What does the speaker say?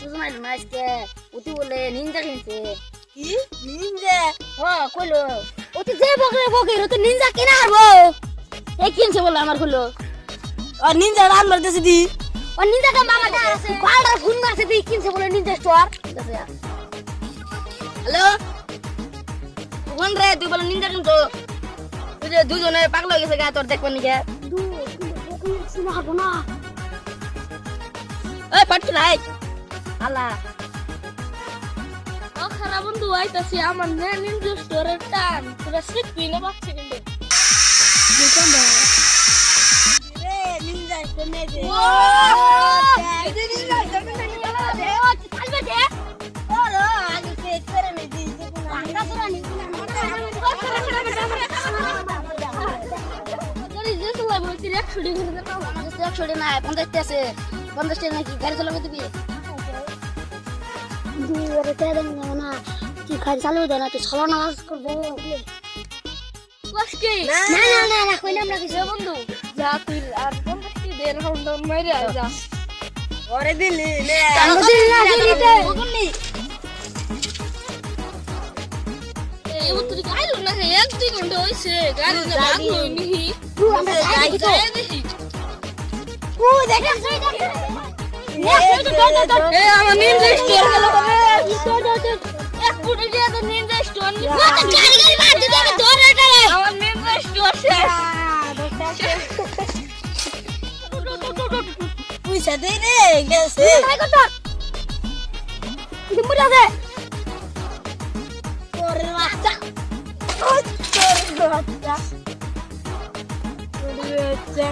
বুঝমাই না আজকে ওটি বলে নিনজা কিনছে কি নিনজা কইলো ওটি যে বকরে বকরে তো নিনজা কিনা হারবো এই কিনছে বলে আমার কইলো আর নিনজা রান মারতেছে দি ও নিনজা কা মামা দা আছে বালরা ফোন মারছে দি কিনছে বলে নিনজা স্টোর হ্যালো কোন রে তুই বলে নিনজা কিনতো তুই যে দুজনে পাগল হয়ে গেছে গা তোর দেখবার নিকে দু বকরে শুনা হারবো না ওই পাটকি নাই আল্লাহ ও খারাপ বন্ধু আইতাছি আমার নিনজা স্টোরের টান পুরো সিট পিনে পাচ্ছে কিন্তু রে নিনজা কোনে দে ও এই যে নিনজা কোনে দে ও চালবে দে ওরে আগে সে করে নে দি আঙ্গা তোরা নিনজা তোর যে চলাই বলছি রে ছুটি করে দে না আমার কাছে 100 টাকা নাই 50 টাকা আছে 50 টাকা নাকি গাড়ি চালাবে দিবি দূরে তেরে না কি গাড়ি চালাবে দেয় না তুই ছলো নামাজ করবো কষ্ট কি না না না কইলাম না কিছু বন্ধু যা তুই আর 50 টি দেন রাউন্ড মাইরে যা ওরে দিলি নে ওগুনি এই উত্তর গাইলো না হে 1-2 ঘন্টা হইছে গাড়ি না ভাগলো নি তুই আমরা যাই তো যাই দেখি ও দেখে এ আমার নিনজা স্টোর গেল এক ফুটে দিয়ে তো নিনজা স্টোর নি গাড়ি গাড়ি মার দিতে আমি ধরে টালে আমার নিনজা স্টোর শেষ পয়সা দে রে গেছে তাই কত দিমু দে ওরে বাচ্চা ও তোর বাচ্চা ওরে বাচ্চা